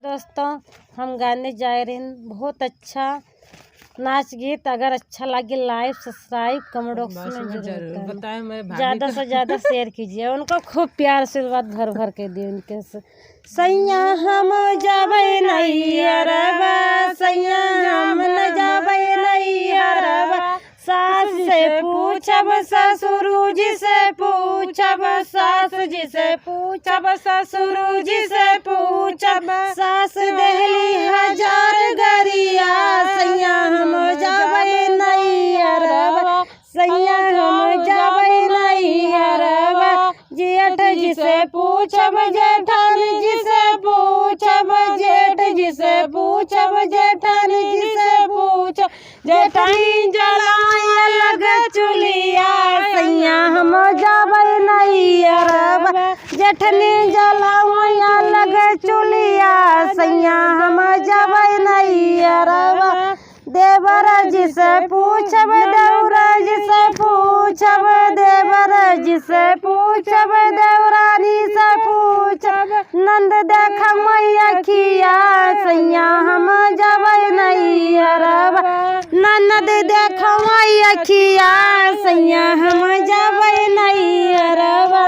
दोस्तों हम गाने जा रहे हैं। बहुत अच्छा नाच गीत। अगर अच्छा लगे लाइक सब्सक्राइब कमेंट बॉक्स में जरूर बताएं। ज़्यादा से ज़्यादा शेयर कीजिए। उनको खूब प्यार आशीर्वाद भर भर के दिए। उनके सैया हम जाबे नहीं अरबा, सैया हम न जाबे नहीं अरबा। सास से पूछब ससुर जी से पूछब, सास जी से पूछब ससुर जी से पूछब। सास देहली 1000 गरिया, सैया हम जाबे नहीं अरबा, सैया हम जाबे नहीं अरबा। जेठ जी से पूछब जेठान जी से पूछब, जेठ जी से पूछब जेठान जी से पूछब। जेठानी जलाए लग चुलिया, सैया हम जाबे नहीं अरबा। जेठनी जलाए लग चुलिया, सैया हम जाबे नहीं अरबा। देवर जी से पूछब देवरा जी से पूछब, देवर जी से पूछब देवरानी से पूछब। नंद देख मैया खिया, सैया हम जाबे नहीं अरबा। ननद देख मैया खिया, सैया हम जाबे नहीं अरबा।